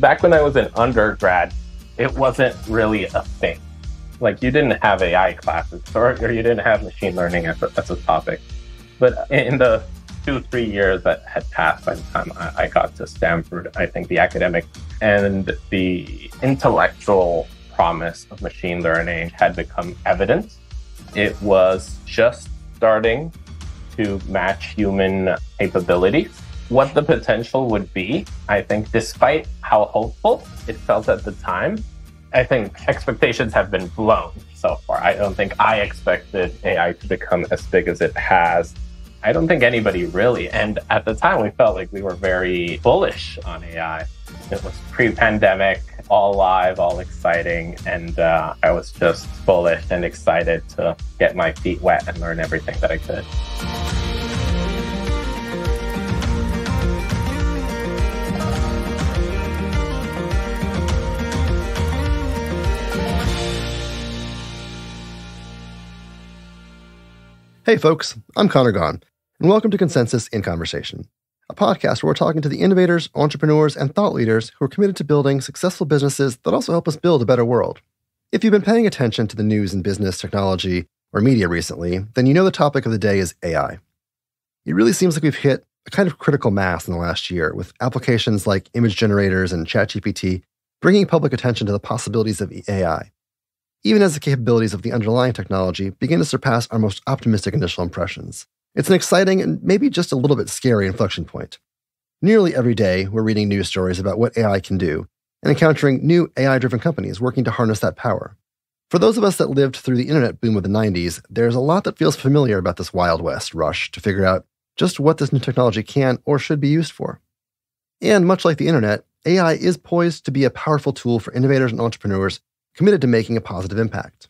Back when I was an undergrad, it wasn't really a thing. Like, you didn't have AI classes or you didn't have machine learning as a topic. But in the 2-3 years that had passed by the time I got to Stanford, I think the academic and the intellectual promise of machine learning had become evident. It was just starting to match human capabilities. What the potential would be, I think, despite how hopeful it felt at the time, I think expectations have been blown so far. I don't think I expected AI to become as big as it has. I don't think anybody really. And at the time, we felt like we were very bullish on AI. It was pre-pandemic, all live, all exciting. And I was just bullish and excited to get my feet wet and learn everything that I could. Hey folks, I'm Conor Gaughan, and welcome to Consensus in Conversation, a podcast where we're talking to the innovators, entrepreneurs, and thought leaders who are committed to building successful businesses that also help us build a better world. If you've been paying attention to the news in business, technology, or media recently, then you know the topic of the day is AI. It really seems like we've hit a kind of critical mass in the last year, with applications like image generators and ChatGPT bringing public attention to the possibilities of AI, even as the capabilities of the underlying technology begin to surpass our most optimistic initial impressions. It's an exciting and maybe just a little bit scary inflection point. Nearly every day, we're reading news stories about what AI can do and encountering new AI-driven companies working to harness that power. For those of us that lived through the internet boom of the 90s, there's a lot that feels familiar about this Wild West rush to figure out just what this new technology can or should be used for. And much like the internet, AI is poised to be a powerful tool for innovators and entrepreneurs committed to making a positive impact.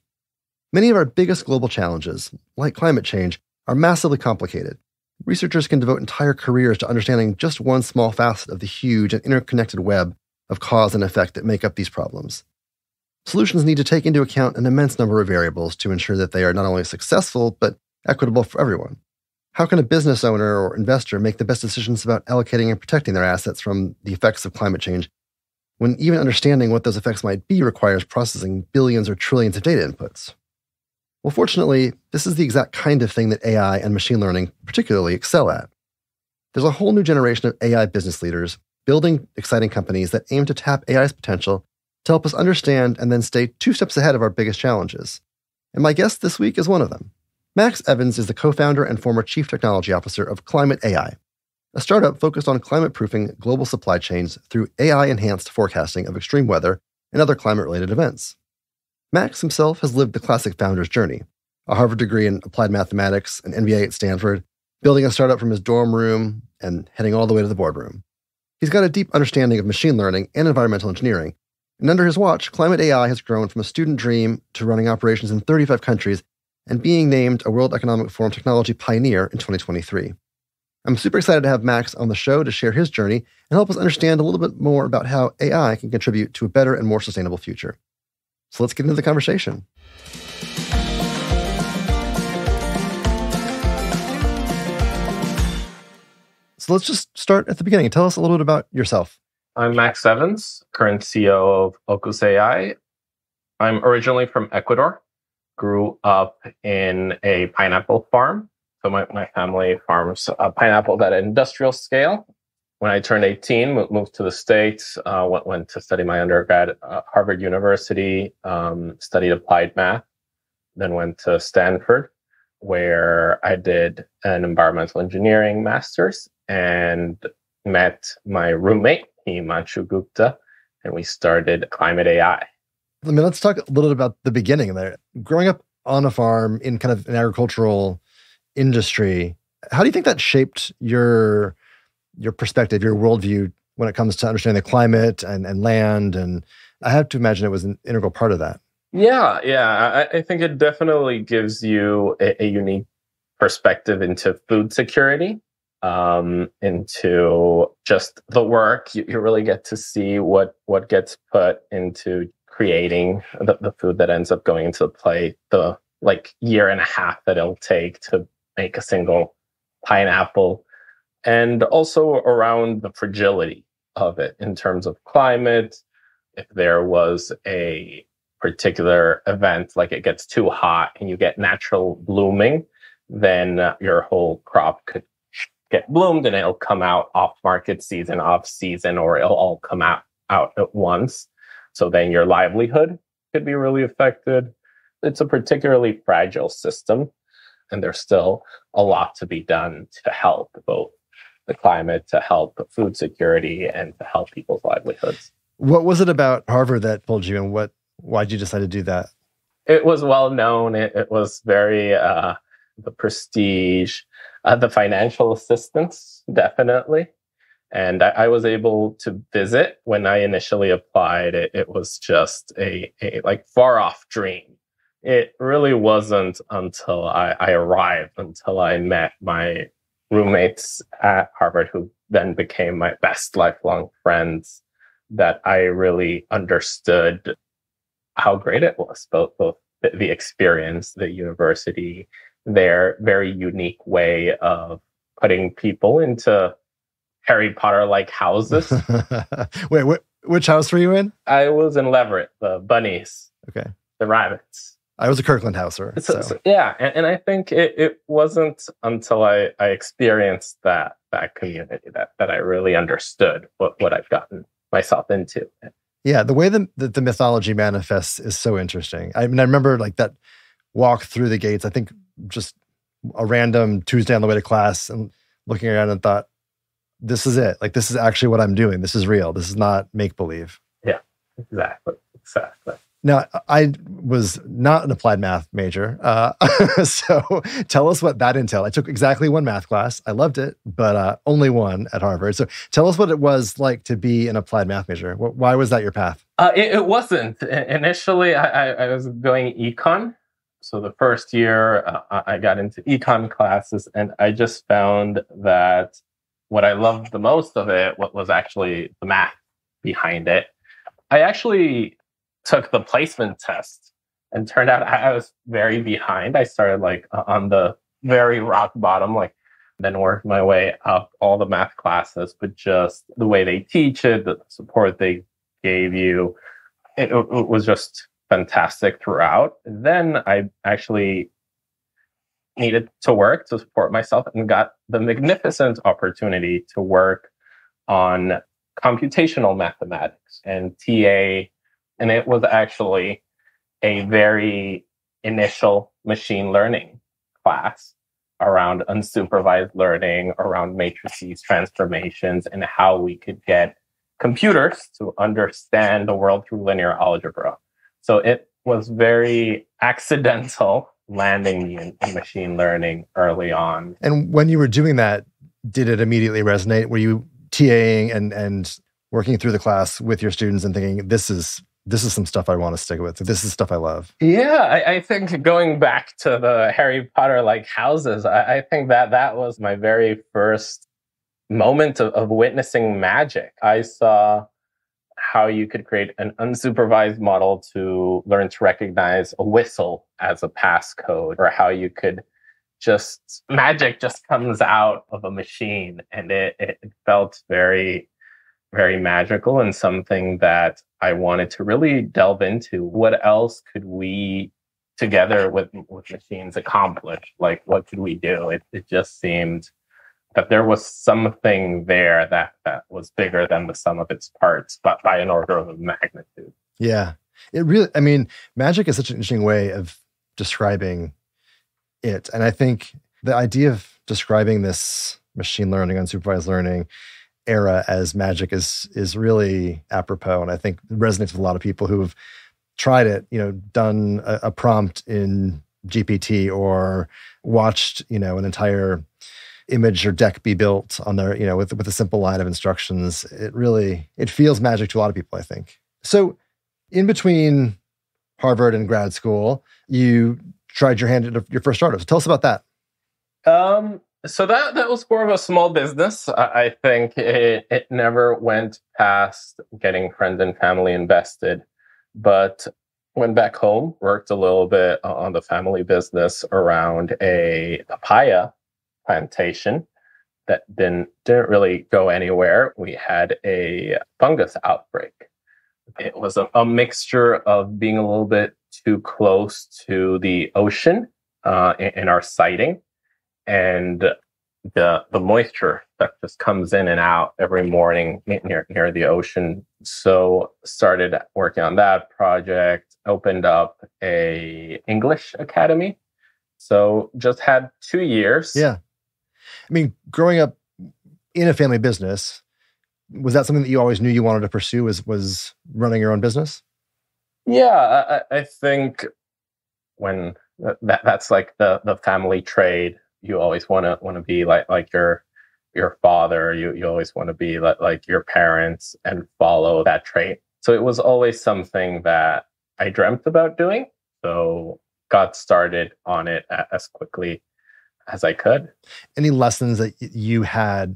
Many of our biggest global challenges, like climate change, are massively complicated. Researchers can devote entire careers to understanding just one small facet of the huge and interconnected web of cause and effect that make up these problems. Solutions need to take into account an immense number of variables to ensure that they are not only successful, but equitable for everyone. How can a business owner or investor make the best decisions about allocating and protecting their assets from the effects of climate change, when even understanding what those effects might be requires processing billions or trillions of data inputs? Well, fortunately, this is the exact kind of thing that AI and machine learning particularly excel at. There's a whole new generation of AI business leaders building exciting companies that aim to tap AI's potential to help us understand and then stay 2 steps ahead of our biggest challenges. And my guest this week is one of them. Max Evans is the co-founder and former chief technology officer of ClimateAi, a startup focused on climate-proofing global supply chains through AI-enhanced forecasting of extreme weather and other climate-related events. Max himself has lived the classic founder's journey, a Harvard degree in applied mathematics, an MBA at Stanford, building a startup from his dorm room, and heading all the way to the boardroom. He's got a deep understanding of machine learning and environmental engineering, and under his watch, ClimateAi has grown from a student dream to running operations in 35 countries and being named a World Economic Forum Technology Pioneer in 2023. I'm super excited to have Max on the show to share his journey and help us understand a little bit more about how AI can contribute to a better and more sustainable future. So let's get into the conversation. So let's just start at the beginning. Tell us a little bit about yourself. I'm Max Evans, current CEO of ClimateAi. I'm originally from Ecuador, grew up in a pineapple farm. So my family farms pineapple at an industrial scale. When I turned 18, moved to the States, went to study my undergrad at Harvard University, studied applied math, then went to Stanford, where I did an environmental engineering master's and met my roommate, Himanshu Gupta, and we started ClimateAi. Let's talk a little bit about the beginning there. Growing up on a farm in kind of an agricultural industry, how do you think that shaped your perspective, your worldview when it comes to understanding the climate and land? And I have to imagine it was an integral part of that. Yeah. I think it definitely gives you a unique perspective into food security, into just the work. You really get to see what gets put into creating the food that ends up going into the plate, the year and a half that it'll take to make a single pineapple, and also around the fragility of it in terms of climate. If there was a particular event, like it gets too hot and you get natural blooming, then your whole crop could get bloomed and it'll come out off market season, off season, or it'll all come out at once. So then your livelihood could be really affected. It's a particularly fragile system, and there's still a lot to be done to help both the climate, to help food security, and to help people's livelihoods. What was it about Harvard that pulled you, and why'd you decide to do that? It was well known. It was very the prestige, the financial assistance, definitely. And I was able to visit when I initially applied. It was just a like far off dream. It really wasn't until I arrived, until I met my roommates at Harvard, who then became my best lifelong friends, that I really understood how great it was, both the experience, the university, their very unique way of putting people into Harry Potter-like houses. Wait, which house were you in? I was in Leverett, the bunnies. Okay. The rabbits. I was a Kirkland houser. So yeah, and I think it wasn't until I experienced that community that I really understood what I've gotten myself into. Yeah, the way the mythology manifests is so interesting. I mean, I remember like that walk through the gates, I think just a random Tuesday on the way to class and looking around and thought, this is it. Like, this is actually what I'm doing. This is real. This is not make-believe. Yeah, exactly. Now, I was not an applied math major. So tell us what that entailed. I took exactly one math class. I loved it, but only one at Harvard. So tell us what it was like to be an applied math major. Why was that your path? It wasn't. Initially, I was going econ. So the first year, I got into econ classes, and I just found that what I loved the most of it was actually the math behind it. I actually took the placement test, and turned out I was very behind. I started like on the very rock bottom, like then worked my way up all the math classes, but just the way they teach it, the support they gave you, it was just fantastic throughout. Then I actually needed to work to support myself and got the magnificent opportunity to work on computational mathematics and TA. And it was actually a very initial machine learning class around unsupervised learning, around matrices, transformations, and how we could get computers to understand the world through linear algebra. So it was very accidental landing me in machine learning early on. And when you were doing that, did it immediately resonate? Were you TAing and working through the class with your students and thinking, this is some stuff I want to stick with. This is stuff I love. Yeah, I think going back to the Harry Potter-like houses, I think that was my very first moment of witnessing magic. I saw how you could create an unsupervised model to learn to recognize a whistle as a passcode, or how you could magic just comes out of a machine. And it felt very, very magical, and something that I wanted to really delve into. What else could we, together with machines, accomplish? Like, what could we do? It just seemed that there was something there that was bigger than the sum of its parts, but by an order of magnitude. Yeah. It really, I mean, magic is such an interesting way of describing it. And I think the idea of describing this machine learning, unsupervised learning era as magic is really apropos. And I think it resonates with a lot of people who have tried it, done a prompt in GPT, or watched, an entire image or deck be built on their, with a simple line of instructions. It feels magic to a lot of people, I think. So in between Harvard and grad school, you tried your hand at your first startup. So tell us about that. So that was more of a small business. I think it never went past getting friends and family invested, but went back home, worked a little bit on the family business around a papaya plantation. that didn't really go anywhere. We had a fungus outbreak. It was a mixture of being a little bit too close to the ocean in our siting, and the moisture that just comes in and out every morning near the ocean. So started working on that project, opened up a English academy. So just had 2 years. Yeah. I mean, growing up in a family business, was that something that you always knew you wanted to pursue, was running your own business? Yeah, I think when that's like the family trade, you always want to be like your father. You always want to be like your parents and follow that trade. So it was always something that I dreamt about doing. So got started on it as quickly as I could. Any lessons that you had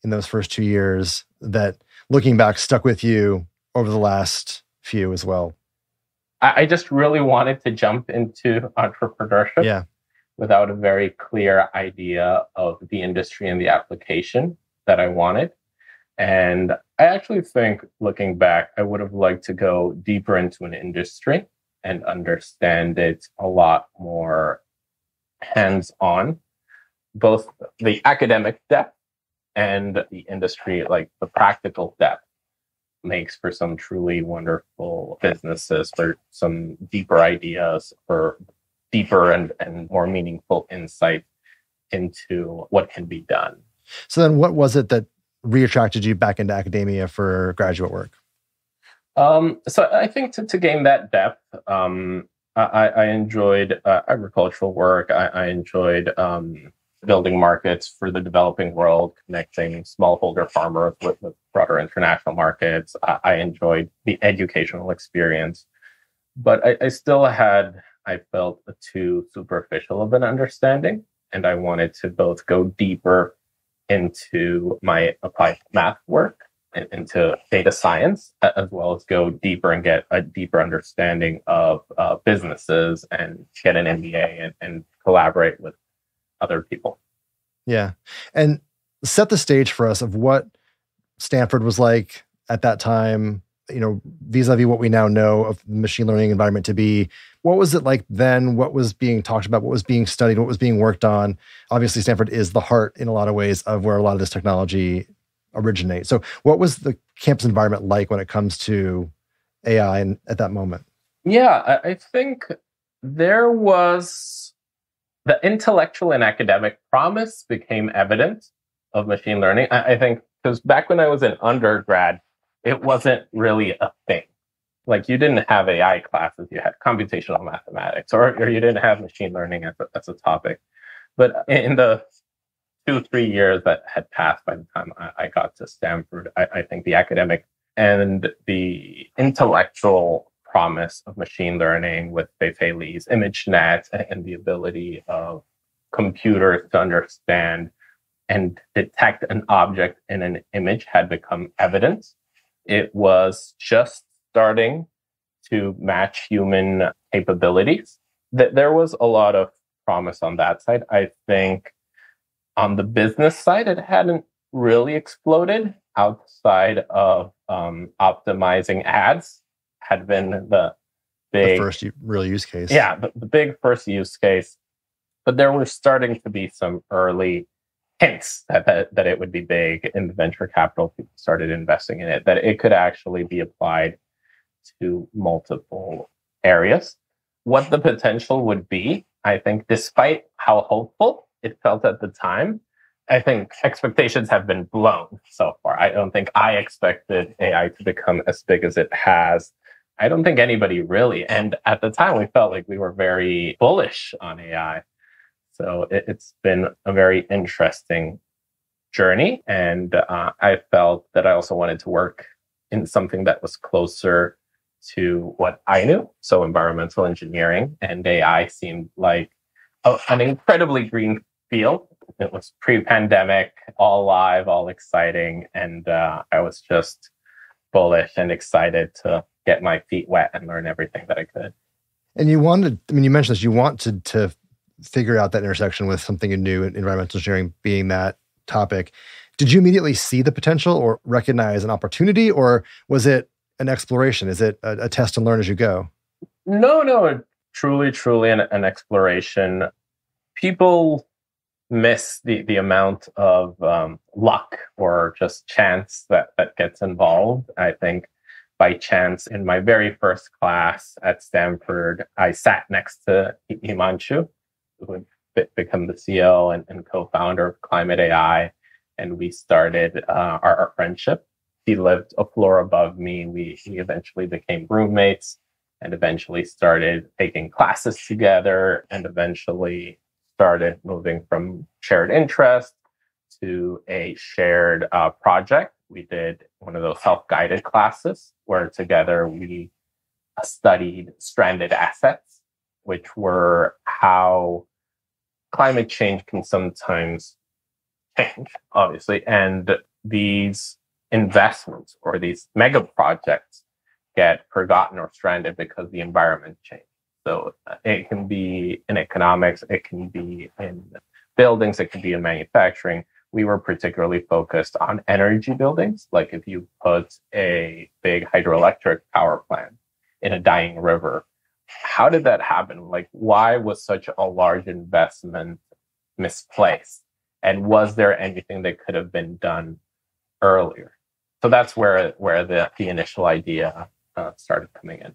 in those first 2 years that, looking back, stuck with you over the last few as well? I just really wanted to jump into entrepreneurship without a very clear idea of the industry and the application that I wanted. And I actually think, looking back, I would have liked to go deeper into an industry and understand it a lot more hands-on, both the academic depth and the industry, like the practical depth, makes for some truly wonderful businesses, for some deeper ideas, for deeper and more meaningful insight into what can be done. So then what was it that reattracted you back into academia for graduate work? So I think to gain that depth, I enjoyed agricultural work. I enjoyed building markets for the developing world, connecting smallholder farmers with broader international markets. I enjoyed the educational experience, but I still had, I felt, too superficial of an understanding. And I wanted to both go deeper into my applied math work and into data science, as well as go deeper and get a deeper understanding of businesses and get an MBA and collaborate with other people. Yeah. And set the stage for us of what Stanford was like at that time, vis-a-vis what we now know of the machine learning environment to be. What was it like then? What was being talked about? What was being studied? What was being worked on? Obviously, Stanford is the heart in a lot of ways of where a lot of this technology originates. So what was the campus environment like when it comes to AI and at that moment? Yeah, I think there was the intellectual and academic promise became evident of machine learning. I think because back when I was an undergrad, it wasn't really a thing. Like, you didn't have AI classes, you had computational mathematics, or you didn't have machine learning as a topic. But in the 2-3 years that had passed by the time I got to Stanford, I think the academic and the intellectual promise of machine learning with Fei Li's ImageNet and the ability of computers to understand and detect an object in an image had become evident. It was just starting to match human capabilities. There was a lot of promise on that side. I think on the business side, it hadn't really exploded outside of optimizing ads had been the the first real use case. Yeah, the big first use case. But there were starting to be some early hints that it would be big in the venture capital. People started investing in it, that it could actually be applied to multiple areas. What the potential would be, I think, despite how hopeful it felt at the time, I think expectations have been blown so far. I don't think I expected AI to become as big as it has. I don't think anybody really. And at the time, we felt like we were very bullish on AI. So it's been a very interesting journey. And I felt that I also wanted to work in something that was closer to what I knew. So environmental engineering and AI seemed like an incredibly green field. It was pre-pandemic, all live, all exciting. And I was just bullish and excited to get my feet wet and learn everything that I could. And you wanted, you mentioned this, you wanted to figure out that intersection with something new in environmental engineering, being that topic. Did you immediately see the potential or recognize an opportunity, or was it an exploration? Is it a test and learn as you go? No, truly an exploration. People miss the amount of luck or just chance that gets involved. I think by chance, in my very first class at Stanford, I sat next to Himanshu, who would become the CEO and co-founder of ClimateAi, and we started our friendship. He lived a floor above me. We eventually became roommates and eventually started taking classes together and eventually started moving from shared interest to a shared project. We did one of those self-guided classes where together we studied stranded assets, which were how climate change can sometimes change, obviously. And these investments or these mega projects get forgotten or stranded because the environment changed. So it can be in economics, it can be in buildings, it can be in manufacturing. We were particularly focused on energy buildings. Like if you put a big hydroelectric power plant in a dying river, how did that happen? Like, why was such a large investment misplaced? And was there anything that could have been done earlier? So that's where the initial idea started coming in.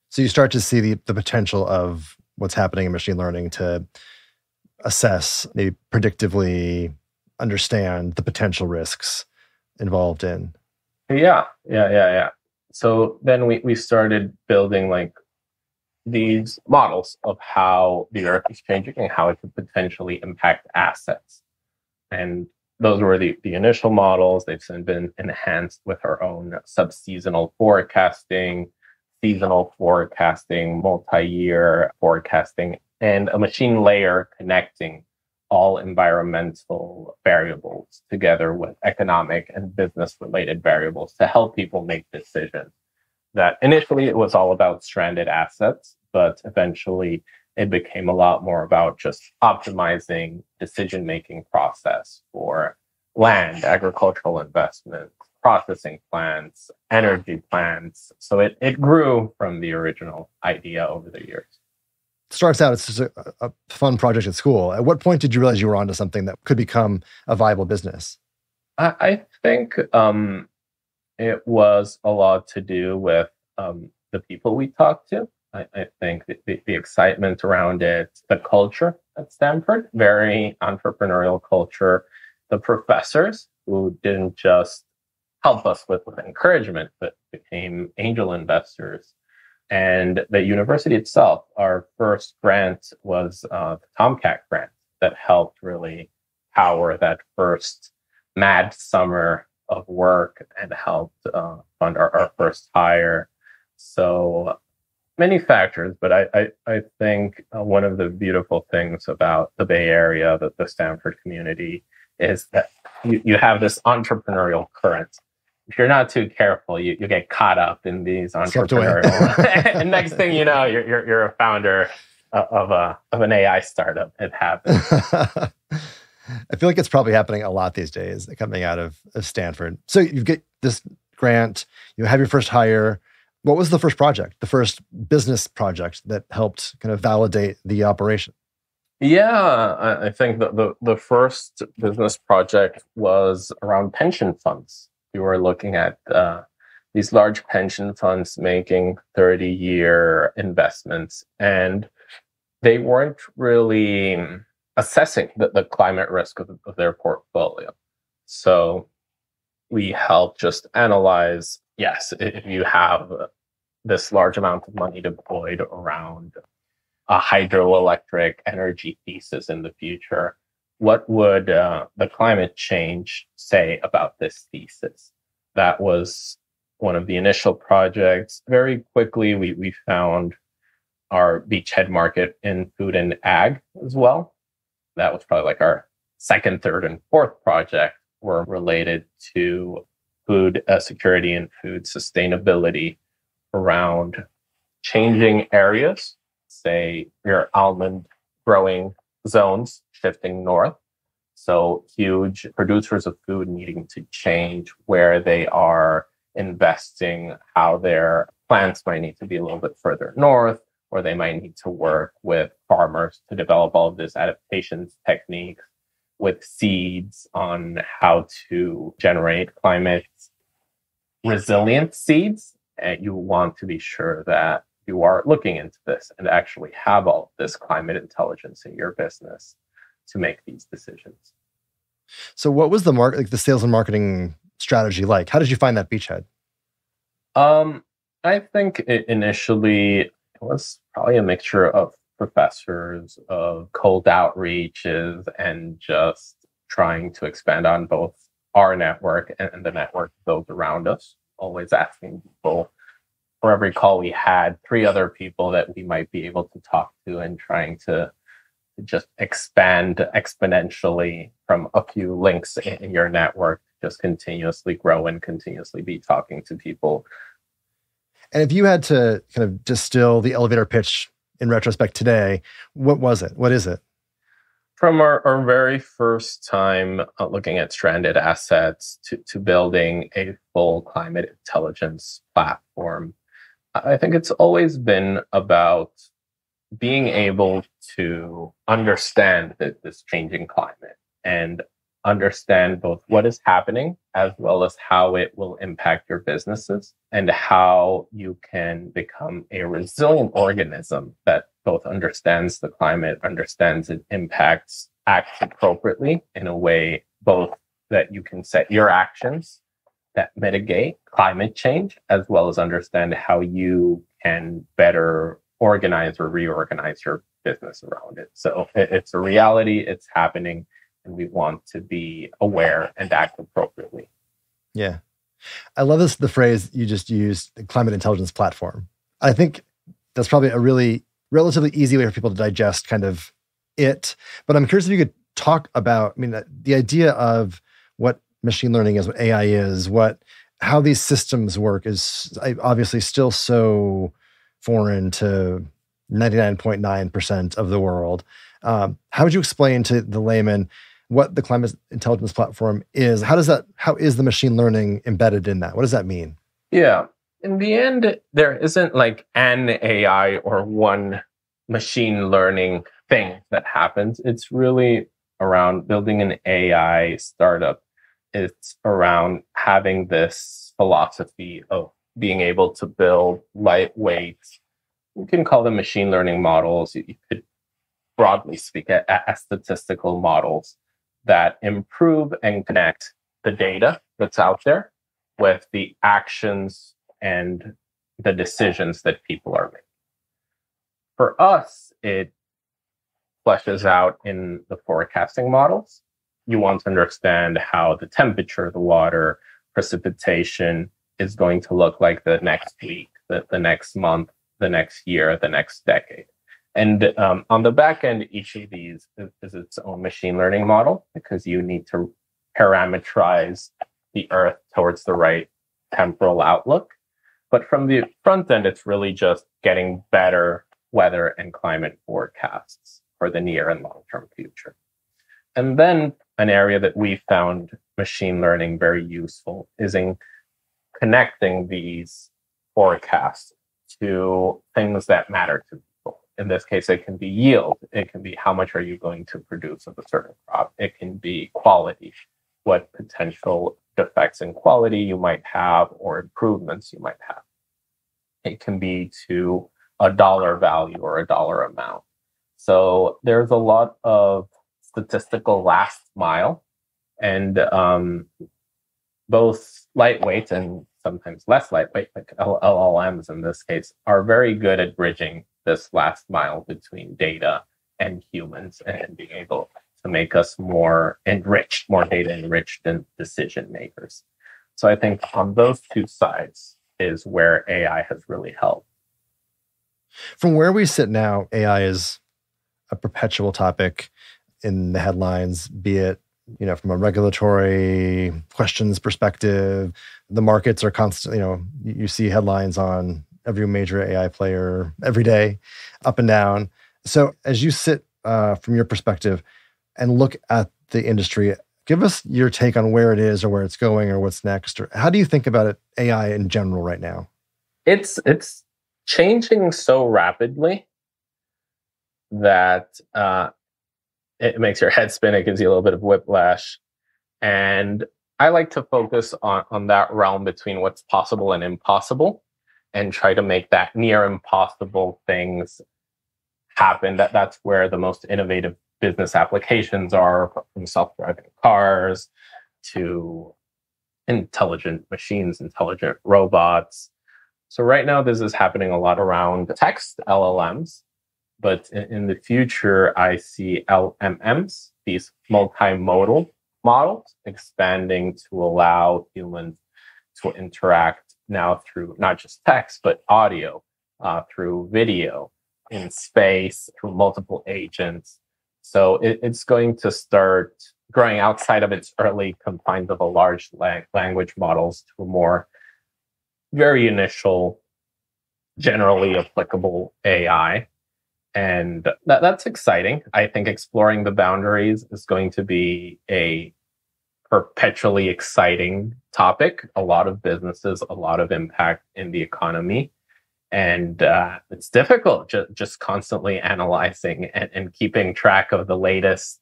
So you start to see the potential of what's happening in machine learning to assess, maybe predictively understand the potential risks involved in. Yeah. So then we started building like these models of how the Earth is changing and how it could potentially impact assets. And those were the initial models. They've since been enhanced with our own sub-seasonal forecasting, seasonal forecasting, multi-year forecasting, and a machine layer connecting all environmental variables together with economic and business-related variables to help people make decisions. That initially it was all about stranded assets, but eventually it became a lot more about just optimizing decision-making process for land, agricultural investments, processing plants, energy plants. So it grew from the original idea over the years. Starts out, it's just a fun project at school. At what point did you realize you were onto something that could become a viable business? I think it was a lot to do with the people we talked to. I think the excitement around it, the culture at Stanford, very entrepreneurial culture. The professors who didn't just help us with encouragement, but became angel investors. And the university itself, our first grant was the Tomcat grant that helped really power that first mad summer of work and helped fund our first hire. So many factors, but I think one of the beautiful things about the Bay Area, the Stanford community, is that you have this entrepreneurial current. If you're not too careful, you get caught up in these entrepreneurial. And next thing you know, you're a founder of an AI startup. It happens. I feel like it's probably happening a lot these days, coming out of Stanford. So you get this grant, you have your first hire. What was the first project, the first business project that helped kind of validate the operation? Yeah, I think the first business project was around pension funds. We were looking at these large pension funds making 30-year investments, and they weren't really assessing the climate risk of their portfolio. So we helped just analyze, yes, if you have this large amount of money deployed around a hydroelectric energy thesis in the future, what would the climate change say about this thesis? That was one of the initial projects. Very quickly, we found our beachhead market in food and ag as well. That was probably like our second, third, and fourth project were related to food security and food sustainability around changing areas, say your almond growing zones shifting north, So huge producers of food needing to change where they are investing, how their plants might need to be a little bit further north, or they might need to work with farmers to develop all of this adaptations techniques with seeds on how to generate climate resilient seeds. And you want to be sure that you are looking into this and actually have all of this climate intelligence in your business to make these decisions. So what was the sales and marketing strategy like? How did you find that beachhead? I think initially it was probably a mixture of professors, of cold outreaches, and just trying to expand on both our network and the network of those around us. Always asking people for every call we had, 3 other people that we might be able to talk to, and trying to just expand exponentially from a few links in your network, just continuously grow and continuously be talking to people. And if you had to kind of distill the elevator pitch in retrospect today, what was it? What is it? From our very first time looking at stranded assets to building a full climate intelligence platform, I think it's always been about being able to understand this changing climate and understand both what is happening as well as how it will impact your businesses and how you can become a resilient organism that both understands the climate, understands its impacts, acts appropriately in a way both that you can set your actions that mitigate climate change, as well as understand how you can better organize or reorganize your business around it. So it's a reality, it's happening, and we want to be aware and act appropriately. Yeah. I love the phrase you just used, the climate intelligence platform. I think that's probably a really relatively easy way for people to digest kind of it. But I'm curious if you could talk about, the idea of what machine learning is, what AI is, how these systems work is obviously still so foreign to 99.9% of the world. How would you explain to the layman what the climate intelligence platform is? How is the machine learning embedded in that? What does that mean? Yeah. In the end, there isn't like an AI or one machine learning thing that happens. It's really around building an AI startup. It's around having this philosophy of being able to build lightweight, you can call them machine learning models. You could broadly speak as statistical models that improve and connect the data that's out there with the actions and the decisions that people are making. For us, it fleshes out in the forecasting models. You want to understand how the temperature of the water, precipitation is going to look like the next week, the next month, the next year, the next decade. And on the back end, each of these is its own machine learning model because you need to parameterize the Earth towards the right temporal outlook. But from the front end, it's really just getting better weather and climate forecasts for the near and long-term future. And then an area that we found machine learning very useful is in connecting these forecasts to things that matter to people. In this case, it can be yield. It can be how much are you going to produce of a certain crop. It can be quality, what potential defects in quality you might have or improvements you might have. It can be to a dollar value or a dollar amount. So there's a lot of statistical last mile, and both lightweight and sometimes less lightweight, like LLMs in this case, are very good at bridging this last mile between data and humans and being able to make us more enriched, more data enriched than decision makers. So I think on those two sides is where AI has really helped. From where we sit now, AI is a perpetual topic in the headlines, be it from a regulatory questions perspective. The markets are constant, you see headlines on every major AI player every day, up and down. So as you sit from your perspective, and look at the industry, give us your take on where it is or where it's going or what's next. Or how do you think about it, AI in general right now? It's changing so rapidly that it makes your head spin. It gives you a little bit of whiplash. And I like to focus on that realm between what's possible and impossible and try to make that near impossible things happen. That's where the most innovative business applications are, from self-driving cars to intelligent machines, intelligent robots. So right now, this is happening a lot around text LLMs. But in the future, I see LMMs, these multimodal models, expanding to allow humans to interact now through not just text, but audio, through video, in space, through multiple agents. So it's going to start growing outside of its early confines of a large language models to a more very initial, generally applicable AI. And that's exciting. I think exploring the boundaries is going to be a perpetually exciting topic. A lot of businesses, a lot of impact in the economy. And it's difficult just constantly analyzing and keeping track of the latest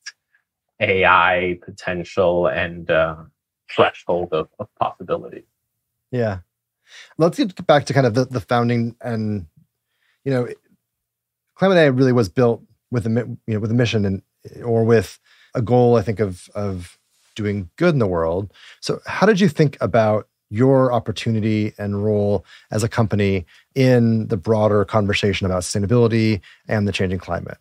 AI potential and threshold of possibility. Yeah. Let's get back to kind of the founding, and, ClimateAi really was built with with a mission and or with a goal, I think, of doing good in the world. So how did you think about your opportunity and role as a company in the broader conversation about sustainability and the changing climate?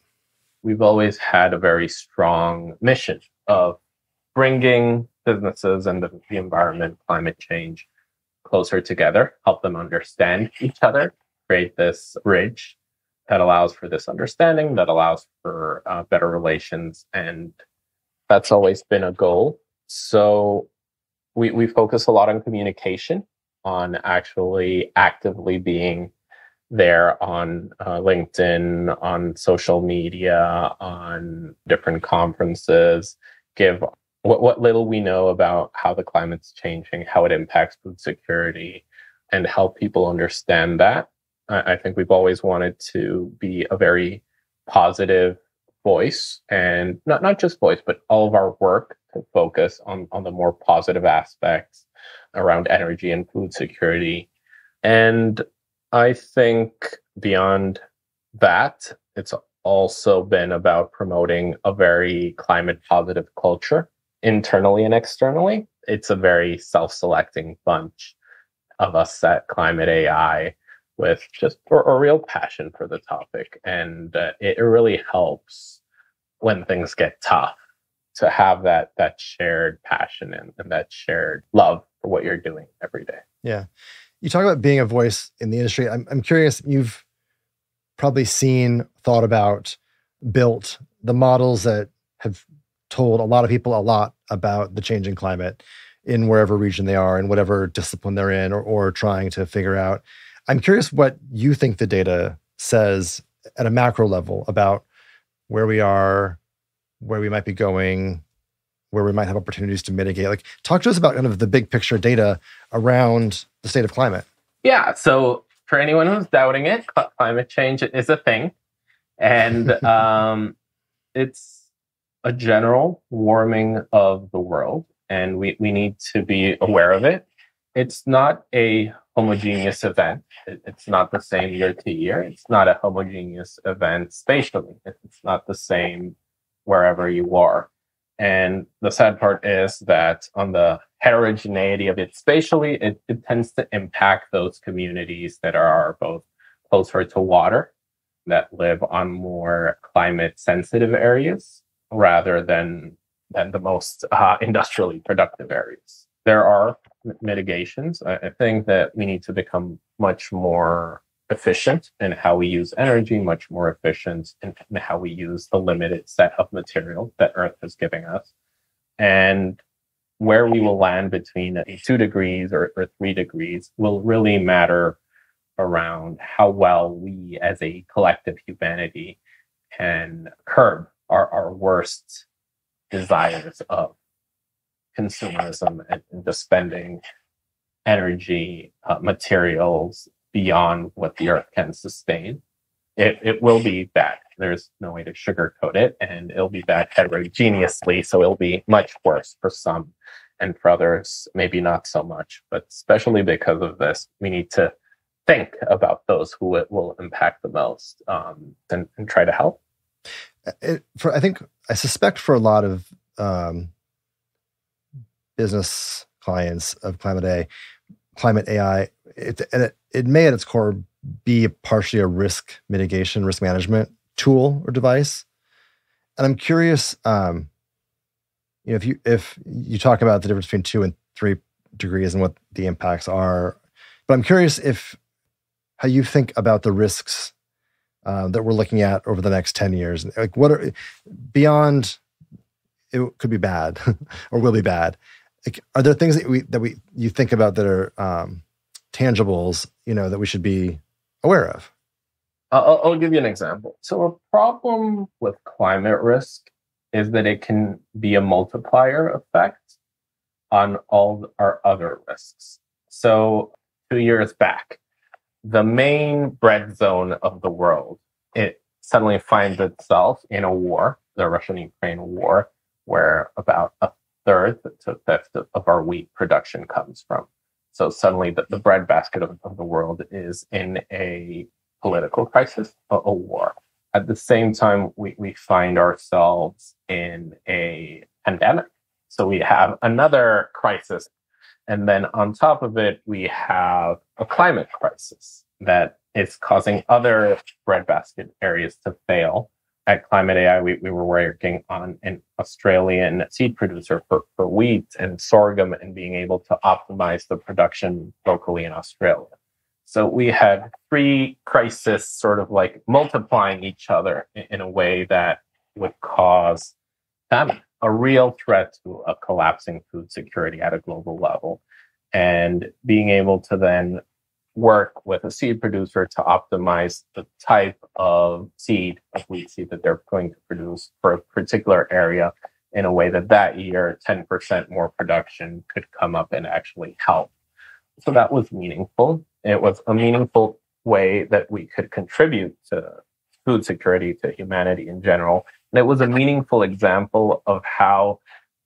We've always had a very strong mission of bringing businesses and the environment, climate change closer together, help them understand each other, create this bridge that allows for this understanding, that allows for better relations. And that's always been a goal. So we focus a lot on communication, on actually actively being there on LinkedIn, on social media, on different conferences, give what little we know about how the climate's changing, how it impacts food security, and help people understand that. I think we've always wanted to be a very positive voice, and not just voice, but all of our work to focus on the more positive aspects around energy and food security. And I think beyond that, it's also been about promoting a very climate positive culture internally and externally. It's a very self-selecting bunch of us at ClimateAi with just a real passion for the topic. And it really helps when things get tough to have that shared passion and that shared love for what you're doing every day. Yeah. You talk about being a voice in the industry. I'm curious, you've probably seen, thought about, built the models that have told a lot of people a lot about the changing climate in wherever region they are, in whatever discipline they're in, or trying to figure out. I'm curious what you think the data says at a macro level about where we are, where we might be going, where we might have opportunities to mitigate. Like, talk to us about kind of the big picture data around the state of climate. Yeah. So for anyone who's doubting it, climate change is a thing. And it's a general warming of the world. And we need to be aware of it. It's not a homogeneous event. It's not the same year to year. It's not a homogeneous event spatially. It's not the same wherever you are. And the sad part is that on the heterogeneity of it spatially, it tends to impact those communities that are both closer to water, that live on more climate sensitive areas, rather than the most industrially productive areas. There are mitigations. I think that we need to become much more efficient in how we use energy, much more efficient in how we use the limited set of material that Earth is giving us. And where we will land between 2 degrees or 3 degrees will really matter around how well we as a collective humanity can curb our worst desires of consumerism and just spending energy, materials beyond what the earth can sustain. It will be bad. There's no way to sugarcoat it, and it'll be bad heterogeneously. So it'll be much worse for some, and for others, maybe not so much. But especially because of this, we need to think about those who it will impact the most, and try to help. I suspect for a lot of business clients of ClimateAi, it may at its core be partially a risk mitigation, risk management tool or device. And I'm curious, if you talk about the difference between 2 and 3 degrees and what the impacts are, but I'm curious how you think about the risks that we're looking at over the next 10 years. Like, what are beyond? It could be bad or will be bad. Like, are there things that you think about that are tangibles, that we should be aware of? I'll give you an example. So a problem with climate risk is that it can be a multiplier effect on all our other risks. So 2 years back, the main bread zone of the world, it suddenly finds itself in a war, the Russian-Ukraine war, where about a third to a fifth of our wheat production comes from. So suddenly the bread basket of the world is in a political crisis, a war. At the same time, we find ourselves in a pandemic. So we have another crisis. And then on top of it, we have a climate crisis that is causing other breadbasket areas to fail. At ClimateAi, we were working on an Australian seed producer for wheat and sorghum and being able to optimize the production locally in Australia. So we had 3 crises sort of like multiplying each other in a way that would cause famine, a real threat to a collapsing food security at a global level. And being able to then work with a seed producer to optimize the type of wheat seed that they're going to produce for a particular area in a way that year 10% more production could come up and actually help. So that was meaningful. It was a meaningful way that we could contribute to food security, to humanity in general. And it was a meaningful example of how,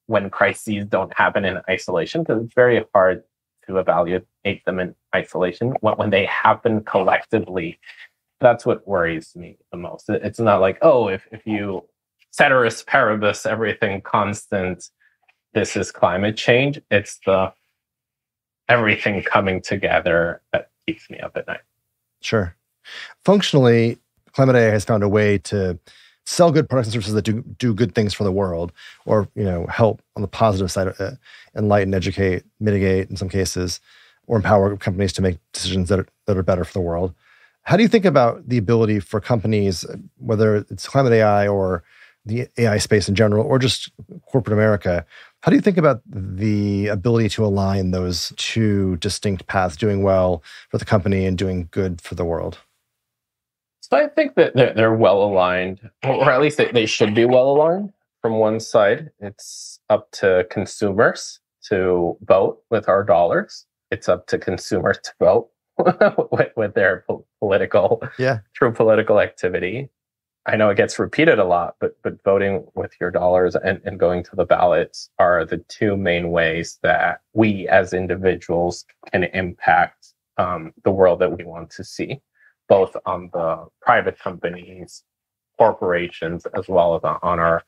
when crises don't happen in isolation, because it's very hard to evaluate them in isolation, when they happen collectively, that's what worries me the most. It's not like, if you ceteris paribus, everything constant, this is climate change. It's the everything coming together that keeps me up at night. Sure. Functionally, ClimateAi has found a way to sell good products and services that do good things for the world, or help on the positive side, enlighten, educate, mitigate in some cases, or empower companies to make decisions that are better for the world. How do you think about the ability for companies, whether it's ClimateAi or the AI space in general, or just corporate America, how do you think about the ability to align those 2 distinct paths, doing well for the company and doing good for the world? So I think that they're well aligned, or at least they should be well aligned. From one side, it's up to consumers to vote with our dollars. It's up to consumers to vote with their true political activity. I know it gets repeated a lot, but voting with your dollars and going to the ballots are the 2 main ways that we as individuals can impact the world that we want to see, both on the private companies, corporations, as well as on our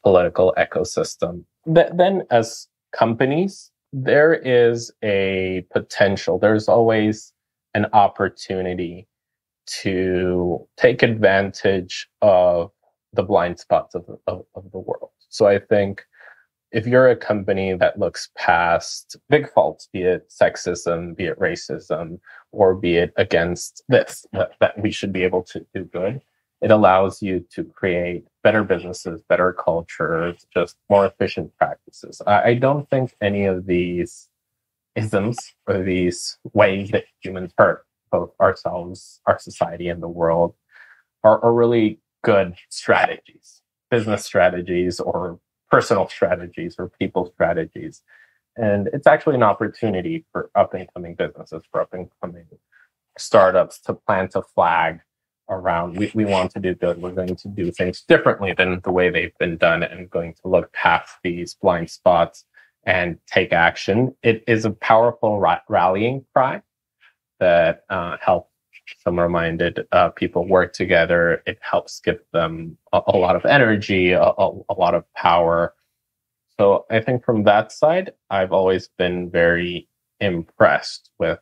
political ecosystem. Then as companies, there is a potential, there's always an opportunity to take advantage of the blind spots of the world. So I think if you're a company that looks past big faults, be it sexism, be it racism, or be it against this, that we should be able to do good, it allows you to create better businesses, better cultures, just more efficient practices. I don't think any of these isms or these ways that humans hurt both ourselves, our society, and the world are really good strategies, business strategies or personal strategies or people strategies. And it's actually an opportunity for up and coming businesses, for up and coming startups to plant a flag around we want to do good. We're going to do things differently than the way they've been done and going to look past these blind spots and take action. It is a powerful rallying cry that helps similar-minded people work together. It helps give them a lot of energy, a lot of power. So I think from that side, I've always been very impressed with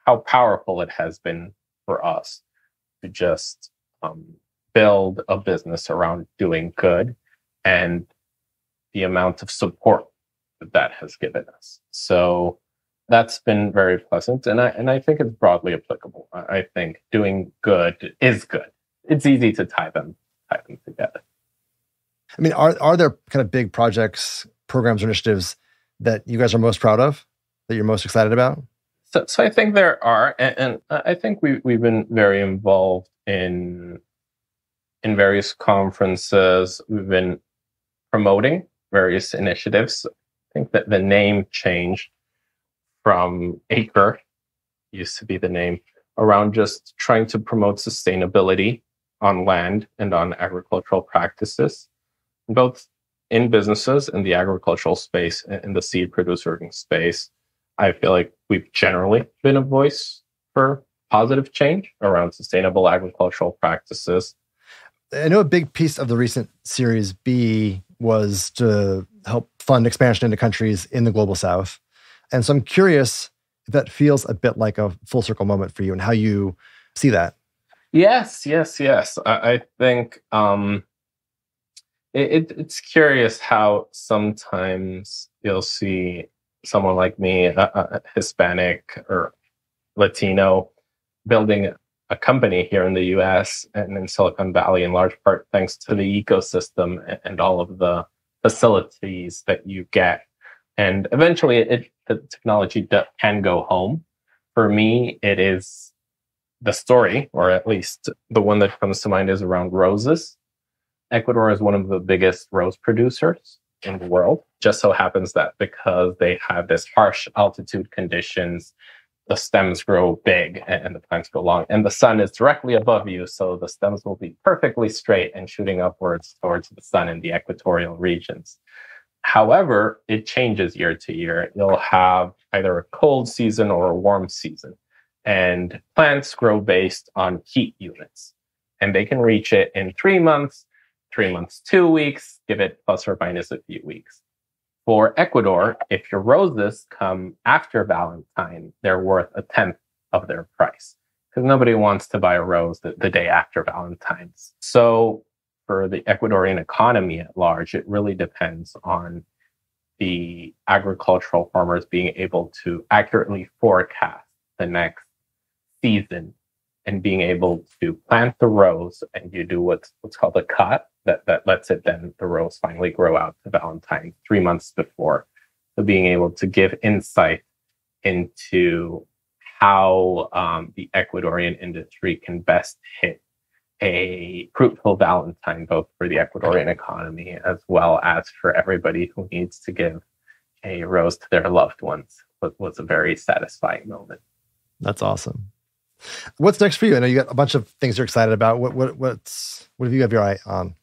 how powerful it has been for us to just build a business around doing good and the amount of support that has given us. So that's been very pleasant. And I think it's broadly applicable. I think doing good is good. It's easy to tie them together. I mean, are there kind of big projects, programs, or initiatives that you guys are most proud of, that you're most excited about? So I think there are, and I think we've been very involved in various conferences. We've been promoting various initiatives. I think that the name changed from Acre, used to be the name, around just trying to promote sustainability on land and on agricultural practices, both in businesses, in the agricultural space, and in the seed producing space. I feel like we've generally been a voice for positive change around sustainable agricultural practices. I know a big piece of the recent Series B was to help fund expansion into countries in the global south. And so I'm curious if that feels a bit like a full circle moment for you and how you see that. Yes. I think it's curious how sometimes you'll see someone like me, a Hispanic or Latino, building a company here in the US and in Silicon Valley, in large part thanks to the ecosystem and all of the facilities that you get. And eventually the technology can go home. For me, it is the story, or at least the one that comes to mind, is around roses. Ecuador is one of the biggest rose producers in the world. Just so happens that because they have this harsh altitude conditions, the stems grow big and the plants grow long, and the sun is directly above you, so the stems will be perfectly straight and shooting upwards towards the sun in the equatorial regions. However, it changes year to year. You'll have either a cold season or a warm season, and plants grow based on heat units, and they can reach it in 3 months, 3 months, 2 weeks, give it plus or minus a few weeks. For Ecuador, if your roses come after Valentine, they're worth a tenth of their price because nobody wants to buy a rose the day after Valentine's. So for the Ecuadorian economy at large, it really depends on the agricultural farmers being able to accurately forecast the next season and being able to plant the rose, and you do what's called a cut that lets it then the rose finally grow out to Valentine 3 months before. So being able to give insight into how the Ecuadorian industry can best hit a fruitful Valentine, both for the Ecuadorian economy as well as for everybody who needs to give a rose to their loved ones, was a very satisfying moment. That's awesome. What's next for you? I know you got a bunch of things you're excited about. What have you have your eye on?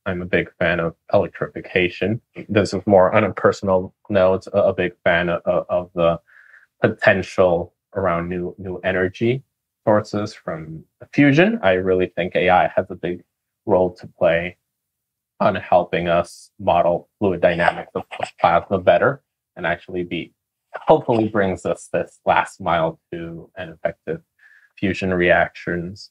I'm a big fan of electrification. This is more on a personal note, a big fan of the potential around new energy sources from fusion. I really think AI has a big role to play on helping us model fluid dynamics of plasma better and actually hopefully brings us this last mile to an effective fusion reactions.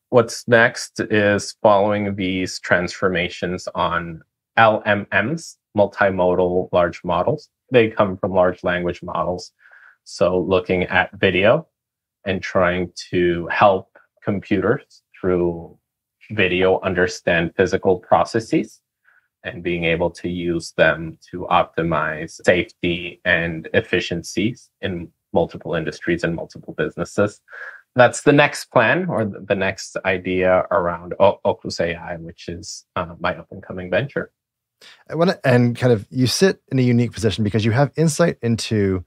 What's next is following these transformations on LMMs, multimodal large models. They come from large language models. So looking at video and trying to help computers through video understand physical processes and being able to use them to optimize safety and efficiencies in multiple industries and multiple businesses. That's the next plan, or the next idea around ClimateAi, which is my up-and-coming venture. And kind of you sit in a unique position because you have insight into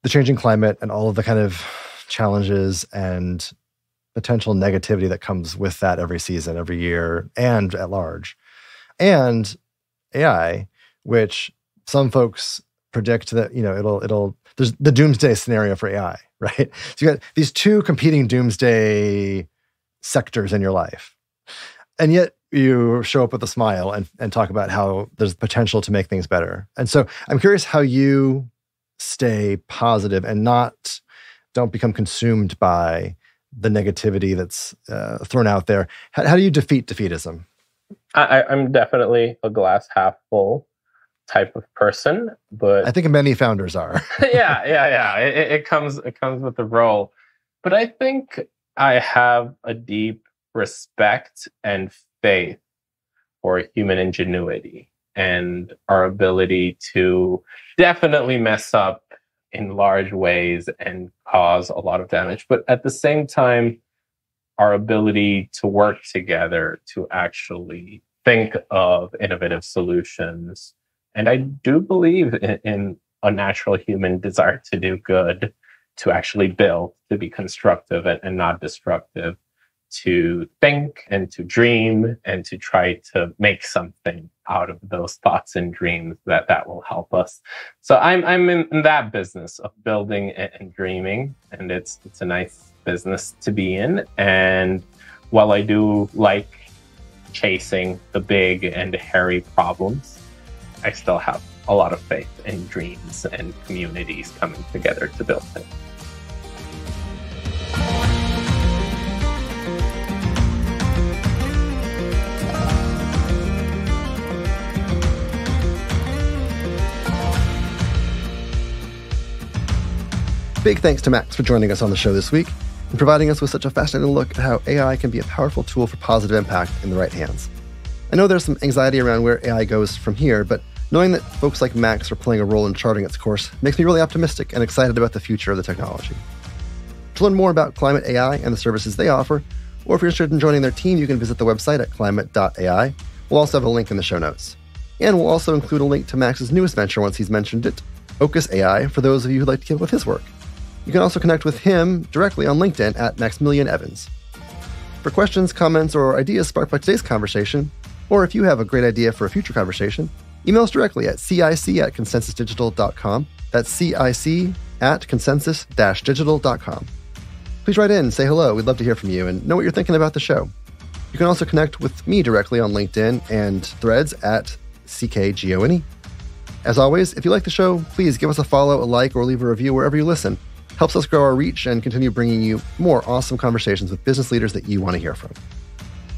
the changing climate and all of the kind of challenges and potential negativity that comes with that every season, every year, and at large. And AI, which some folks predict that, there's the doomsday scenario for AI, right? So you got these two competing doomsday sectors in your life. And yet you show up with a smile and talk about how there's potential to make things better. And so I'm curious how you stay positive and don't become consumed by the negativity that's thrown out there. How do you defeat defeatism? I'm definitely a glass half full type of person, but I think many founders are. yeah. It comes with the role, but I think I have a deep respect and faith for human ingenuity and our ability to definitely mess up in large ways and cause a lot of damage. But at the same time, our ability to work together to actually think of innovative solutions. And I do believe in a natural human desire to do good, to actually build, to be constructive and not destructive, to think and to dream and to try to make something out of those thoughts and dreams that will help us. So I'm in that business of building and dreaming, and it's a nice business to be in. And while I do like chasing the big and hairy problems, I still have a lot of faith in dreams and communities coming together to build things. Big thanks to Max for joining us on the show this week and providing us with such a fascinating look at how AI can be a powerful tool for positive impact in the right hands. I know there's some anxiety around where AI goes from here, but knowing that folks like Max are playing a role in charting its course makes me really optimistic and excited about the future of the technology. To learn more about ClimateAi and the services they offer, or if you're interested in joining their team, you can visit the website at climate.ai. We'll also have a link in the show notes. And we'll also include a link to Max's newest venture once he's mentioned it, Focus AI, for those of you who'd like to keep up with his work. You can also connect with him directly on LinkedIn at Maximilian Evans. For questions, comments, or ideas sparked by today's conversation, or if you have a great idea for a future conversation, email us directly at cic@consensusdigital.com. That's cic@consensus-digital.com. Please write in and say hello. We'd love to hear from you and know what you're thinking about the show. You can also connect with me directly on LinkedIn and Threads at CKGONE. As always, if you like the show, please give us a follow, a like, or leave a review wherever you listen. Helps us grow our reach and continue bringing you more awesome conversations with business leaders that you want to hear from.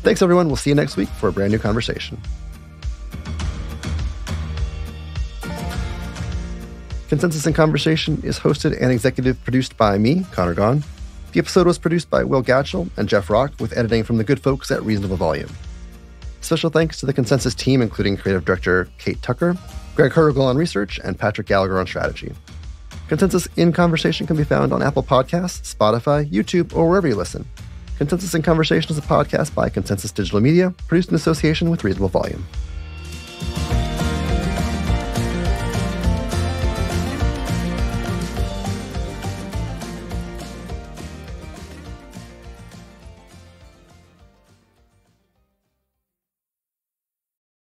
Thanks, everyone. We'll see you next week for a brand new conversation. Consensus in Conversation is hosted and executive produced by me, Conor Gaughan. The episode was produced by Will Gatchell and Jeff Rock, with editing from the good folks at Reasonable Volume. Special thanks to the Consensus team, including creative director Kate Tucker, Greg Hurgel on research, and Patrick Gallagher on strategy. Consensus in Conversation can be found on Apple Podcasts, Spotify, YouTube, or wherever you listen. Consensus in Conversation is a podcast by Consensus Digital Media, produced in association with Reasonable Volume.